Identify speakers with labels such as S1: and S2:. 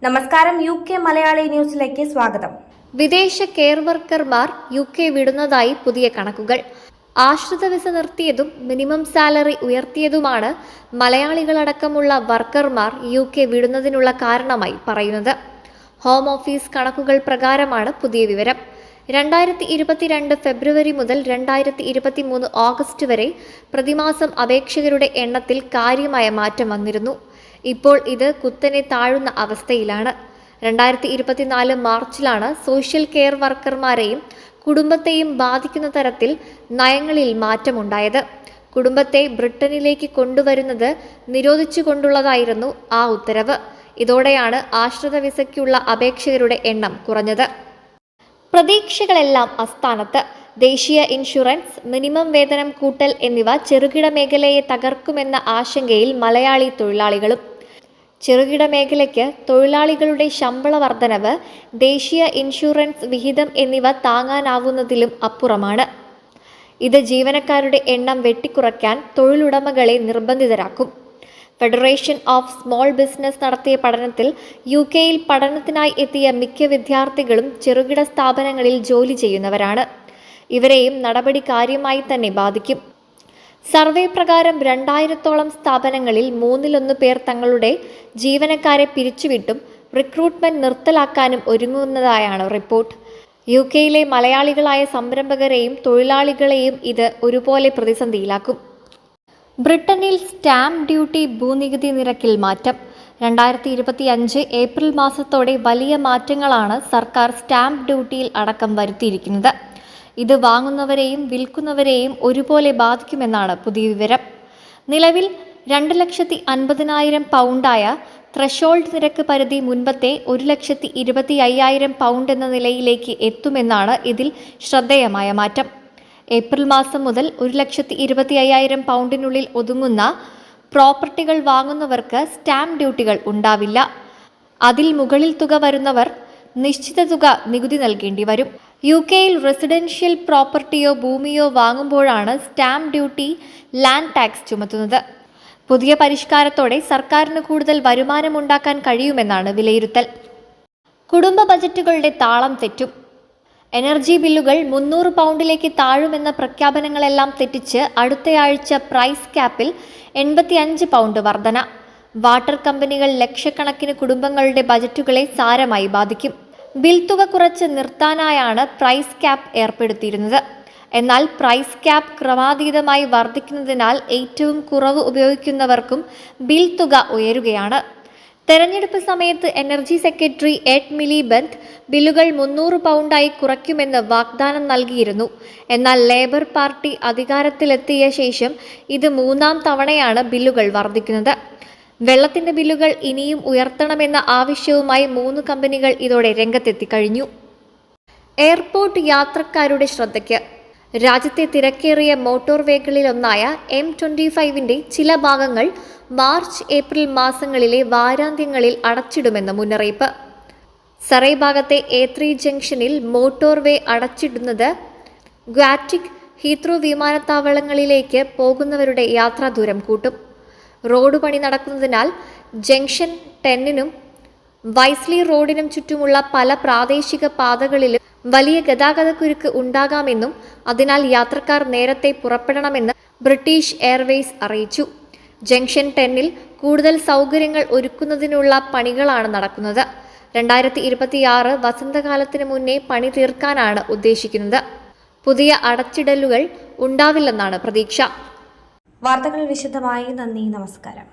S1: നമസ്കാരം, UK മലയാളി ന്യൂസിലേക്ക് സ്വാഗതം.
S2: വിദേശ കെയർ വർക്കർമാർ UK വിടുന്നതായി പുതിയ കണക്കുകൾ. ആശ്രിത വിസ നിർത്തിയതും മിനിമം സാലറി ഉയർത്തിയതുമാണ് മലയാളികളടക്കമുള്ള വർക്കർമാർ UK വിടുന്നതിനുള്ള കാരണമായി പറയുന്നത്. ഹോം ഓഫീസ് കണക്കുകൾ പ്രകാരമാണ് പുതിയ വിവരം. 2022 ഫെബ്രുവരി മുതൽ 2023 ഓഗസ്റ്റ് വരെ പ്രതിമാസം അപേക്ഷകരുടെ എണ്ണത്തിൽ കാര്യമായ മാറ്റം വന്നിരുന്നു. ഇപ്പോൾ ഇത് കുത്തനെ താഴുന്ന അവസ്ഥയിലാണ്. 2024 മാർച്ചിലാണ് സോഷ്യൽ കെയർ വർക്കർമാരെയും കുടുംബത്തെയും ബാധിക്കുന്ന തരത്തിൽ നയങ്ങളിൽ മാറ്റമുണ്ടായത്. കുടുംബത്തെ ബ്രിട്ടനിലേക്ക് കൊണ്ടുവരുന്നത് നിരോധിച്ചുകൊണ്ടുള്ളതായിരുന്നു ആ ഉത്തരവ്. ഇതോടെയാണ് ആശ്രിത വിസയ്ക്കുള്ള അപേക്ഷകരുടെ എണ്ണം കുറഞ്ഞത്. പ്രതീക്ഷകളെല്ലാം അസ്ഥാനത്ത്. ദേശീയ ഇൻഷുറൻസ്, മിനിമം വേതനം കൂട്ടൽ എന്നിവ ചെറുകിട മേഖലയെ തകർക്കുമെന്ന ആശങ്കയിൽ മലയാളി തൊഴിലാളികളും. ചെറുകിട മേഖലയ്ക്ക് തൊഴിലാളികളുടെ ശമ്പള വർധനവ്, ദേശീയ ഇൻഷുറൻസ് വിഹിതം എന്നിവ താങ്ങാനാവുന്നതിലും അപ്പുറമാണ്. ഇത് ജീവനക്കാരുടെ എണ്ണം വെട്ടിക്കുറയ്ക്കാൻ തൊഴിലുടമകളെ നിർബന്ധിതരാക്കും. ഫെഡറേഷൻ ഓഫ് സ്മോൾ ബിസിനസ് നടത്തിയ പഠനത്തിൽ UK-യിൽ പഠനത്തിനായി എത്തിയ മിക്ക വിദ്യാർത്ഥികളും ചെറുകിട സ്ഥാപനങ്ങളിൽ ജോലി ചെയ്യുന്നവരാണ്. ഇവരെയും നടപടി കാര്യമായി തന്നെ ബാധിക്കും. സർവേ പ്രകാരം 2000-ഓളം സ്ഥാപനങ്ങളിൽ 1/3 പേർ തങ്ങളുടെ ജീവനക്കാരെ പിരിച്ചുവിട്ടും റിക്രൂട്ട്മെന്റ് നിർത്തലാക്കാനും ഒരുങ്ങുന്നതായാണ് റിപ്പോർട്ട്. UK-യിലെ മലയാളികളായ സംരംഭകരെയും തൊഴിലാളികളെയും ഇത് ഒരുപോലെ പ്രതിസന്ധിയിലാക്കും. ബ്രിട്ടനിൽ സ്റ്റാമ്പ് ഡ്യൂട്ടി ഭൂനികുതി നിരക്കിൽ മാറ്റം. 2025 ഏപ്രിൽ മാസത്തോടെ വലിയ മാറ്റങ്ങളാണ് സർക്കാർ സ്റ്റാമ്പ് ഡ്യൂട്ടിയിൽ അടക്കം വരുത്തിയിരിക്കുന്നത്. ഇത് വാങ്ങുന്നവരെയും വിൽക്കുന്നവരെയും ഒരുപോലെ ബാധിക്കുമെന്നാണ് പുതിയ വിവരം. നിലവിൽ 2,50,000 പൗണ്ടായ ത്രഷോൾഡ് നിരക്ക് പരിധി മുൻപത്തെ 1,25,000 പൗണ്ട് എന്ന നിലയിലേക്ക് എത്തുമെന്നാണ് ഇതിൽ ശ്രദ്ധേയമായ മാറ്റം. ഏപ്രിൽ മാസം മുതൽ 1,25,000 പൗണ്ടിനുള്ളിൽ ഒതുങ്ങുന്ന പ്രോപ്പർട്ടികൾ വാങ്ങുന്നവർക്ക് സ്റ്റാമ്പ് ഡ്യൂട്ടികൾ ഉണ്ടാവില്ല. അതിൽ മുകളിൽ തുക വരുന്നവർ നിശ്ചിത തുക നികുതി നൽകേണ്ടി വരും. UK-യിൽ റെസിഡൻഷ്യൽ പ്രോപ്പർട്ടിയോ ഭൂമിയോ വാങ്ങുമ്പോഴാണ് സ്റ്റാമ്പ് ഡ്യൂട്ടി, ലാൻഡ് ടാക്സ് ചുമത്തുന്നത്. പുതിയ പരിഷ്കാരത്തോടെ സർക്കാരിന് കൂടുതൽ വരുമാനമുണ്ടാക്കാൻ കഴിയുമെന്നാണ് വിലയിരുത്തൽ. കുടുംബ ബജറ്റുകളുടെ താളം തെറ്റും. എനർജി ബില്ലുകൾ 300 പൗണ്ടിലേക്ക് താഴുമെന്ന പ്രഖ്യാപനങ്ങളെല്ലാം തെറ്റിച്ച് അടുത്തയാഴ്ച പ്രൈസ് ക്യാപ്പിൽ 85 പൗണ്ട് വർധന. വാട്ടർ കമ്പനികൾ ലക്ഷക്കണക്കിന് കുടുംബങ്ങളുടെ ബജറ്റുകളെ സാരമായി ബാധിക്കും. ബിൽ തുക കുറച്ച് നിർത്താനായാണ് പ്രൈസ് ക്യാപ്പ് ഏർപ്പെടുത്തിയിരുന്നത്. എന്നാൽ പ്രൈസ് ക്യാപ്പ് ക്രമാതീതമായി വർദ്ധിക്കുന്നതിനാൽ ഏറ്റവും കുറവ് ഉപയോഗിക്കുന്നവർക്കും ബിൽ തുക ഉയരുകയാണ്. തെരഞ്ഞെടുപ്പ് സമയത്ത് എനർജി സെക്രട്ടറി എഡ് മിലിബന്റ് ബില്ലുകൾ 300 പൗണ്ടായി കുറയ്ക്കുമെന്ന് വാഗ്ദാനം നൽകിയിരുന്നു. എന്നാൽ ലേബർ പാർട്ടി അധികാരത്തിലെത്തിയ ശേഷം ഇത് 3ാം തവണയാണ് ബില്ലുകൾ വർദ്ധിക്കുന്നത്. വെള്ളത്തിന്റെ ബില്ലുകൾ ഇനിയും ഉയർത്തണമെന്ന ആവശ്യവുമായി 3 കമ്പനികൾ ഇതോടെ രംഗത്തെത്തിക്കഴിഞ്ഞു. എയർപോർട്ട് യാത്രക്കാരുടെ ശ്രദ്ധയ്ക്ക്. രാജ്യത്തെ തിരക്കേറിയ മോട്ടോർവേകളിലൊന്നായ M25-ന്റെ ചില ഭാഗങ്ങൾ മാർച്ച്, ഏപ്രിൽ മാസങ്ങളിലെ വാരാന്ത്യങ്ങളിൽ അടച്ചിടുമെന്ന് മുന്നറിയിപ്പ്. സറൈ ഭാഗത്തെ A3 ജംഗ്ഷനിൽ മോട്ടോർവേ അടച്ചിടുന്നത് ഗ്വാറ്റിക്, ഹീത്രൂ വിമാനത്താവളങ്ങളിലേക്ക് പോകുന്നവരുടെ യാത്രാദൂരം കൂട്ടും. റോഡ് പണി നടക്കുന്നതിനാൽ ജംഗ്ഷൻ 10-നും വൈസ്ലി റോഡിനും ചുറ്റുമുള്ള പല പ്രാദേശിക പാതകളിലും വലിയ ഗതാഗതക്കുരുക്ക് ഉണ്ടാകാമെന്നും അതിനാൽ യാത്രക്കാർ നേരത്തെ പുറപ്പെടണമെന്ന് ബ്രിട്ടീഷ് എയർവേസ് അറിയിച്ചു. ജംഗ്ഷൻ 10-ൽ കൂടുതൽ സൗകര്യങ്ങൾ ഒരുക്കുന്നതിനുള്ള പണികളാണ് നടക്കുന്നത്. 2026 വസന്തകാലത്തിന് മുന്നേ പണി തീർക്കാനാണ് ഉദ്ദേശിക്കുന്നത്. പുതിയ അടച്ചിടലുകൾ ഉണ്ടാവില്ലെന്നാണ് പ്രതീക്ഷ.
S1: വാർത്തകൾ വിശദമായി. നന്ദി, നമസ്കാരം.